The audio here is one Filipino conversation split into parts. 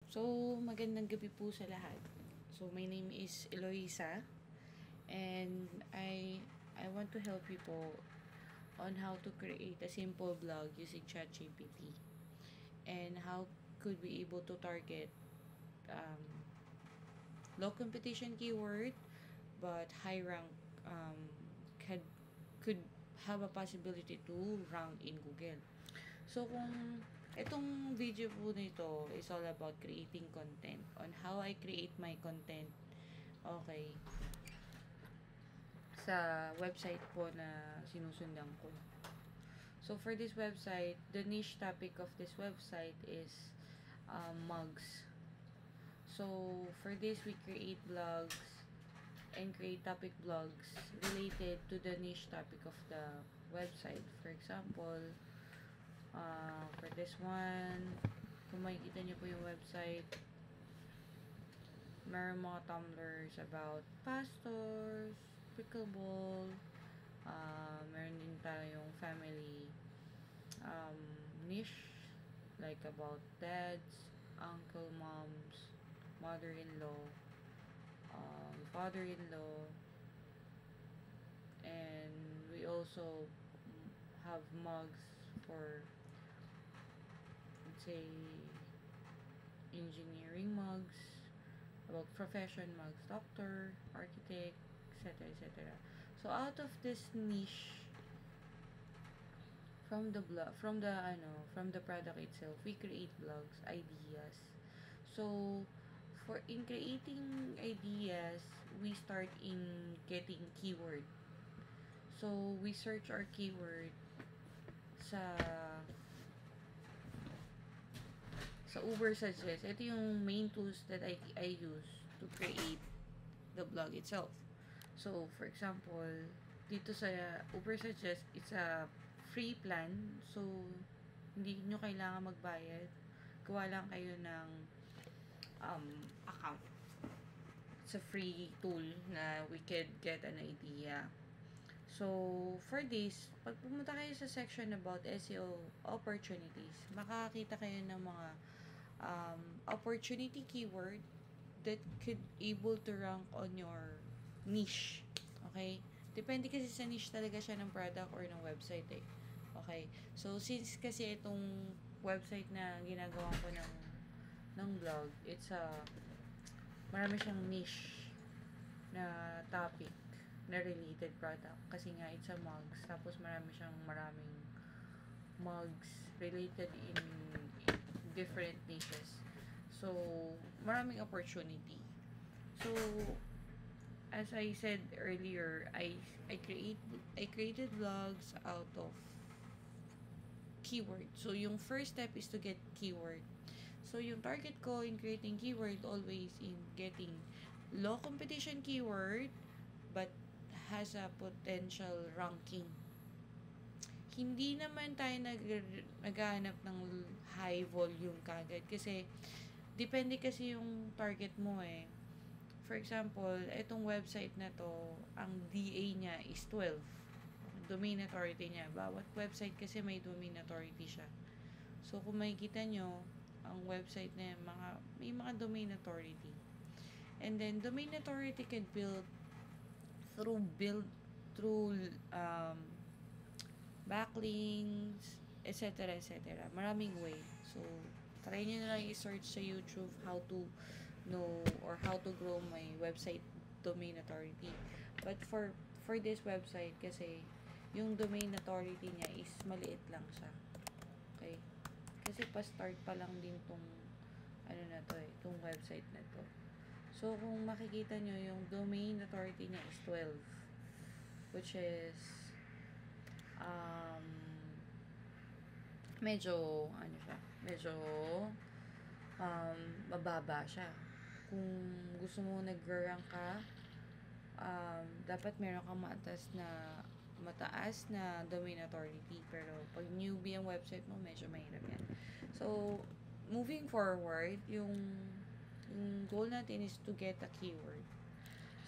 So, magandang gabi po sa lahat. So, my name is Eloisa and I want to help you po on how to create a simple blog using ChatGPT and how could we able to target um, low competition keyword but high rank um, could have a possibility to rank in Google. So, kung itong video po nito is all about creating content on how I create my content, okay, sa website po na sinusundan ko. So, for this website, the niche topic of this website is mugs. So, for this, we create blogs and create topic blogs related to the niche topic of the website. For example, for this one, kung makikita niyo po yung website, meron mga tumblers about pastors, pickleball, meron din tayong family niche, like about dads, uncle, moms, mother-in-law, father-in-law, and we also have mugs for, let's say, engineering mugs, about profession mugs, doctor, architect, etc., etc. So out of this niche, from the product itself, we create blogs, ideas. So for in creating ideas, we start in getting keyword. So we search our keyword sa Uber Suggest. Ito yung main tools that I use to create the blog itself. So, for example, dito sa Uber Suggest, it's a free plan. So, hindi nyo kailangan magbayad. Gawa lang kayo ng account. It's a free tool na we could get an idea. So, for this, pag pumunta kayo sa section about SEO opportunities, makakakita kayo ng mga opportunity keyword that could able to rank on your niche. Okay? Depende kasi sa niche talaga siya ng product or ng website eh. Okay? So, since kasi itong website na ginagawa ko ng blog, it's marami siyang niche na topic na related product. Kasi nga, it's a mugs. Tapos, maraming mugs related in different niches. So, maraming opportunity. So, as I said earlier, I created vlogs out of keyword. So, yung first step is to get keyword. So, yung target ko in creating keyword always in getting low competition keyword but has a potential ranking. Hindi naman tayo naghahanap ng high volume kagad kasi depende kasi yung target mo eh. For example, itong website na to, ang DA niya is 12. Domain authority niya. Bawat website kasi may domain authority siya. So, kung makikita nyo, ang website na yan, may mga domain authority. And then, domain authority can build through backlinks, etc. etc. Maraming way. So, try nyo na lang i-search sa YouTube how to know or how to grow my website domain authority. But for this website kasi yung domain authority niya is maliit lang siya. Okay? Kasi pa-start pa lang din tong itong website na to. So, kung makikita nyo, yung domain authority niya is 12. Which is medyo mababa siya. Kung gusto mo nag-rank ka, dapat meron kang mataas na domain authority. Pero pag newbie ang website mo, medyo mahirap yan. So, moving forward, yung goal natin is to get a keyword.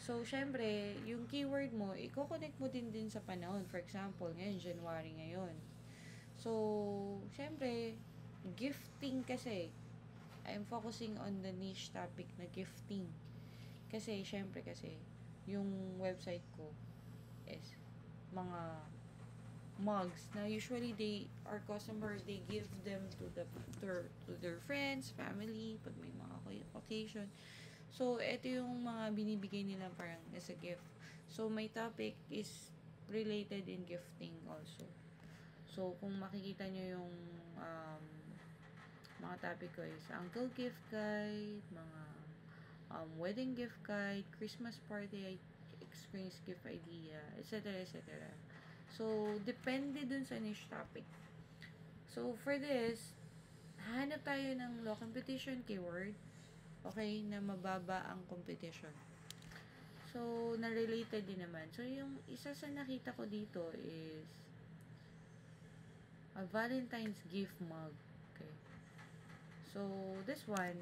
So, syempre, yung keyword mo, i-connect mo din sa panahon. For example, ngayon, January ngayon. So, syempre, gifting kasi. I'm focusing on the niche topic na gifting. Kasi, syempre kasi, yung website ko is mga mugs na usually our customers, they give them to their friends, family, pag may mga occasion. So, ito yung mga binibigay nila parang as a gift. So, my topic is related in gifting also. So, kung makikita nyo yung mga topic ko is uncle gift guide, mga wedding gift guide, Christmas party experience gift idea, etc. etc. So, depende dun sa niche topic. So, for this, hanap tayo ng law competition keyword, okay, na mababa ang competition. So, na-related din naman. So, yung isa sa nakita ko dito is a Valentine's gift mug. Okay. So, this one,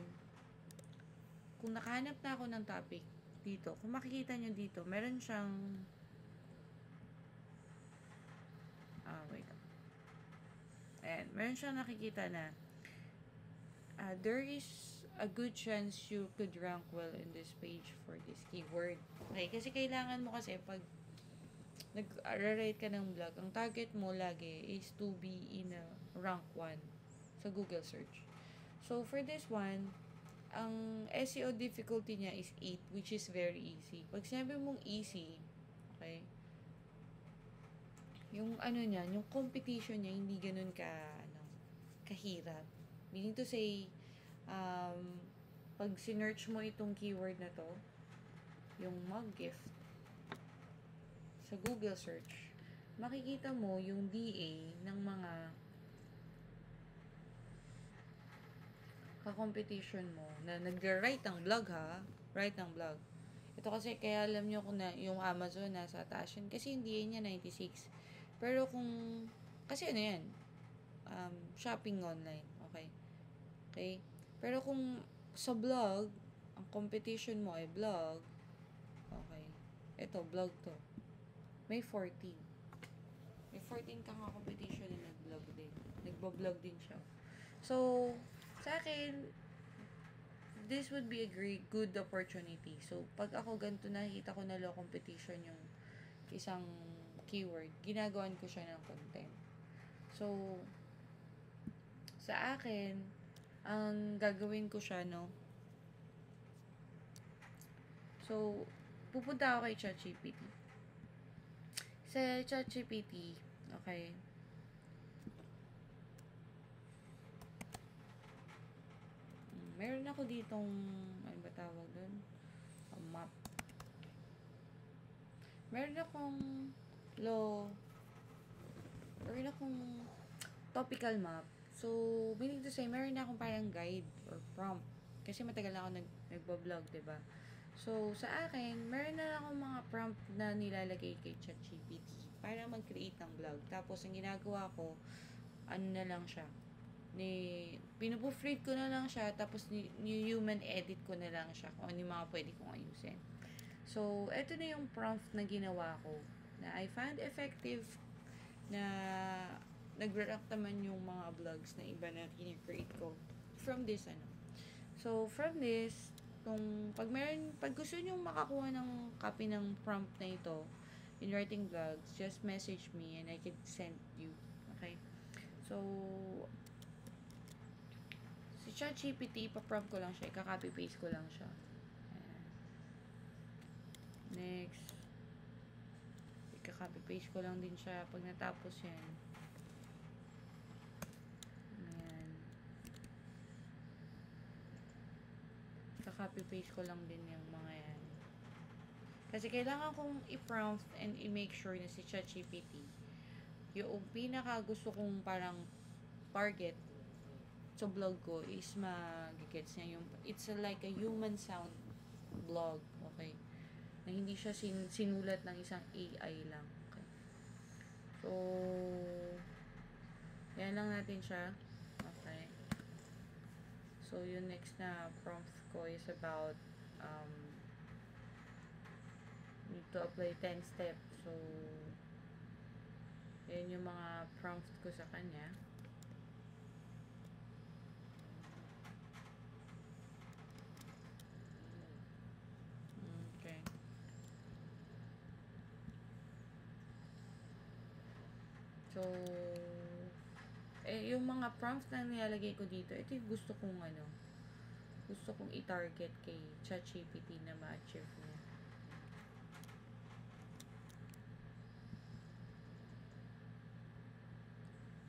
kung nakahanap na ako ng topic dito, kung makikita nyo dito, meron siyang wait. Ayan, meron siyang nakikita na there is a good chance you could rank well in this page for this keyword. Okay, kasi kailangan mo kasi pag nag-rate ka ng blog, ang target mo lagi is to be in a rank 1 sa Google search. So, for this one, ang SEO difficulty niya is 8, which is very easy. Pag sinabi mong easy, okay, yung niya, yung competition niya, hindi ganun kahirap. Meaning to say, pag sinearch mo itong keyword na to, yung mug gift, sa Google search, makikita mo yung DA ng mga ka-competition mo na nag-write ng blog write ng blog. Ito kasi kaya alam nyo kung na yung Amazon nasa taas yun kasi yung DA niya 96. Pero kung, kasi yan, shopping online, okay? Okay? Pero kung sa blog, ang competition mo ay blog, okay, ito, blog to, may 14. May 14 kang competition na nag-blog din. Nagbo-blog din siya. So, sa akin, this would be a great, good opportunity. So, pag ako ganito nakikita ko na low competition yung isang keyword, ginagawan ko siya ng content. So, sa akin, ang gagawin ko siya, no? So, pupunta ako kay ChatGPT. Sa ChatGPT, okay, meron ako ditong, ano ba tawag doon? Map. Meron akong topical map. So, meaning to say, meron na akong parang guide or prompt. Kasi matagal na ako nagbablog, diba? So, sa akin, meron na akong mga prompt na nilalagay kay ChatGPT para mag-create ng blog. Tapos, ang ginagawa ko, na lang siya. Pinuproofread ko na lang siya, tapos human edit ko na lang siya kung ano yung mga pwede kong ayusin. So, eto na yung prompt na ginawa ko na I found effective na nag-rank naman yung mga vlogs na iba na kine-create ko from this So, from this, pag gusto nyo makakuha ng copy ng prompt na ito in writing vlogs, just message me and I can send you. Okay? So, si ChatGPT, ipa-prompt ko lang siya, ika-copy-paste ko lang siya. Ayan. Next, ika-copy-paste ko lang din siya pag natapos yan. Ayan. Ika-copy-paste ko lang din yung mga yan. Kasi kailangan kong i-prompt and i-make sure na si ChatGPT, yung pinaka gusto kong parang target sa blog ko is magigets niya yung, it's like a human sound blog, okay? Na hindi siya sinulat ng isang AI lang. Okay? So, yan lang natin siya. Okay. So, yung next na prompt ko is about need to apply 10 steps. So, yan yung mga prompt ko sa kanya. So, yung mga prompts na nilalagay ko dito, ito yung gusto kong i-target kay ChatGPT na ma-achieve mo.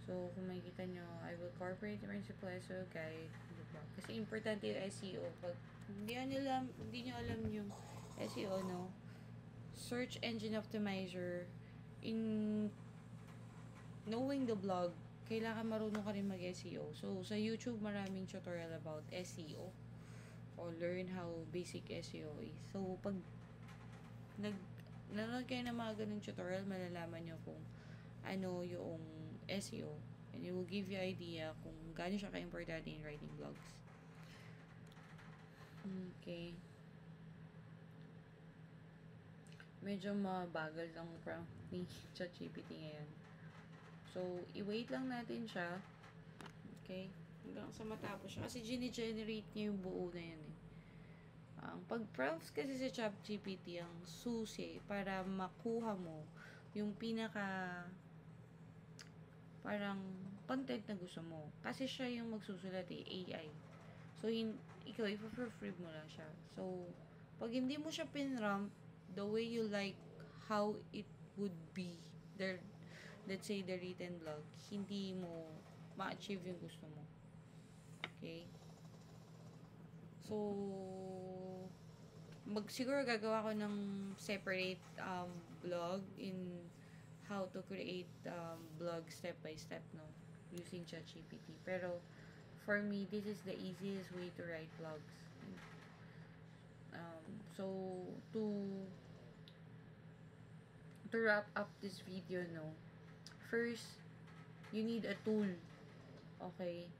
So, kung makikita nyo, I will incorporate the principle SEO guide. Kasi importante yung SEO. Pag hindi nyo alam yung SEO, no? Search Engine Optimizer, in knowing the blog, kailangan marunong ka rin mag-SEO. So, sa YouTube, maraming tutorial about SEO or learn how basic SEO is. So, pag nanonood kayo ng mga ganun tutorial, malalaman nyo kung ano yung SEO, and it will give you idea kung gaano siya ka-importante in writing blogs. Okay. Medyo mabagal lang prompt ni ChatGPT ngayon. So, i-wait lang natin siya. Okay? Hanggang sa matapos siya. Kasi gine-generate niya yung buo na yan eh. Ang pag-prompts kasi sa ChatGPT ang susi para makuha mo yung parang content na gusto mo. Kasi siya yung magsusulat eh, AI. So, ikaw, i-proofread mo lang siya. So, pag hindi mo siya pinrump the way you like how it would be, let's say, the written blog, hindi mo ma-achieve yung gusto mo. Okay? So, siguro gagawa ko ng separate blog in how to create blog step by step, no, using ChatGPT. Pero for me, this is the easiest way to write blogs. So to wrap up this video, no, first you need a tool, okay,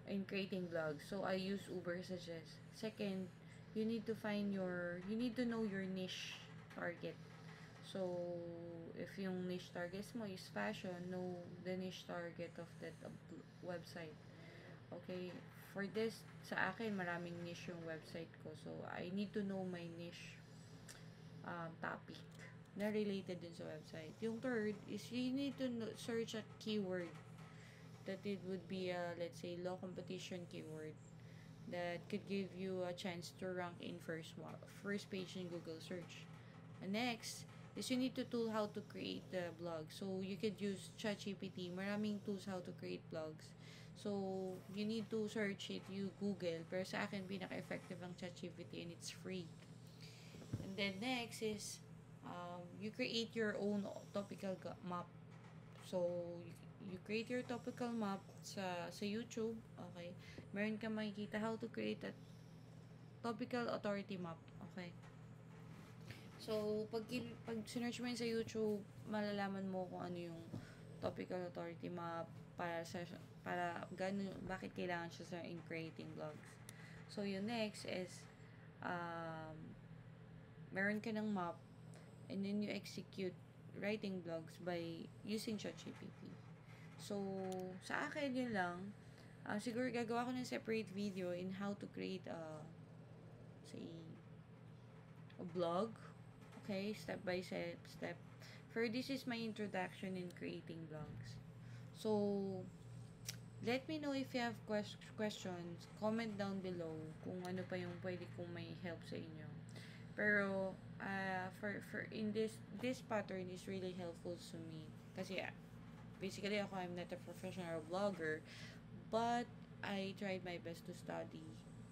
in creating blogs. So I use Uber Suggest. Second, you need to know your niche target. So, if yung niche target mo is fashion, know the niche target of that website. Okay? For this, sa akin, maraming niche yung website ko. So, I need to know my niche topic na related dun sa website. Yung third is you need to search a keyword that it would be a, let's say, low competition keyword that could give you a chance to rank in first page in Google search. And next is you need to tool how to create the blog. So, you could use ChatGPT. Maraming tools how to create blogs. So, you need to search it, you Google. Pero sa akin, pinaka-effective ang ChatGPT and it's free. And then next is, you create your own topical map. So, you create your topical map sa YouTube. Okay? Meron ka makikita how to create a topical authority map. Okay? So, pag sinearch mo yun sa YouTube, malalaman mo kung ano yung topical authority map bakit kailangan siya in creating blogs. So, yung next is, meron ka ng map, and then you execute writing blogs by using ChatGPT. So, sa akin, yun lang. Siguro gagawa ko ng separate video in how to create a blog. Okay, step by step. For this is my introduction in creating blogs. So, let me know if you have questions. Comment down below kung ano pa yung pwede kong may help sa inyo. Pero, for in this pattern is really helpful to me. Kasi, basically I'm not a professional blogger, but I tried my best to study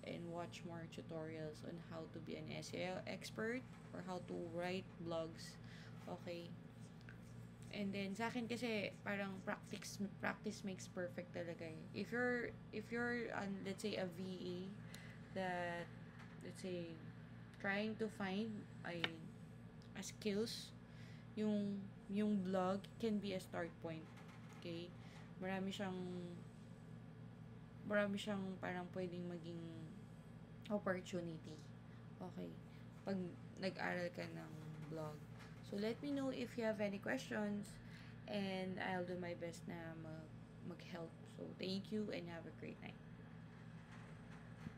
and watch more tutorials on how to be an SEO expert or how to write blogs. Okay. And then sa akin kasi parang practice makes perfect talaga eh. If you're let's say a VA that, let's say, trying to find a skills, yung blog can be a start point. Okay? Marami siyang parang pwedeng maging opportunity. Okay? Pag nag-aral ka ng blog. So, let me know if you have any questions, and I'll do my best na mag-help. So, thank you and have a great night.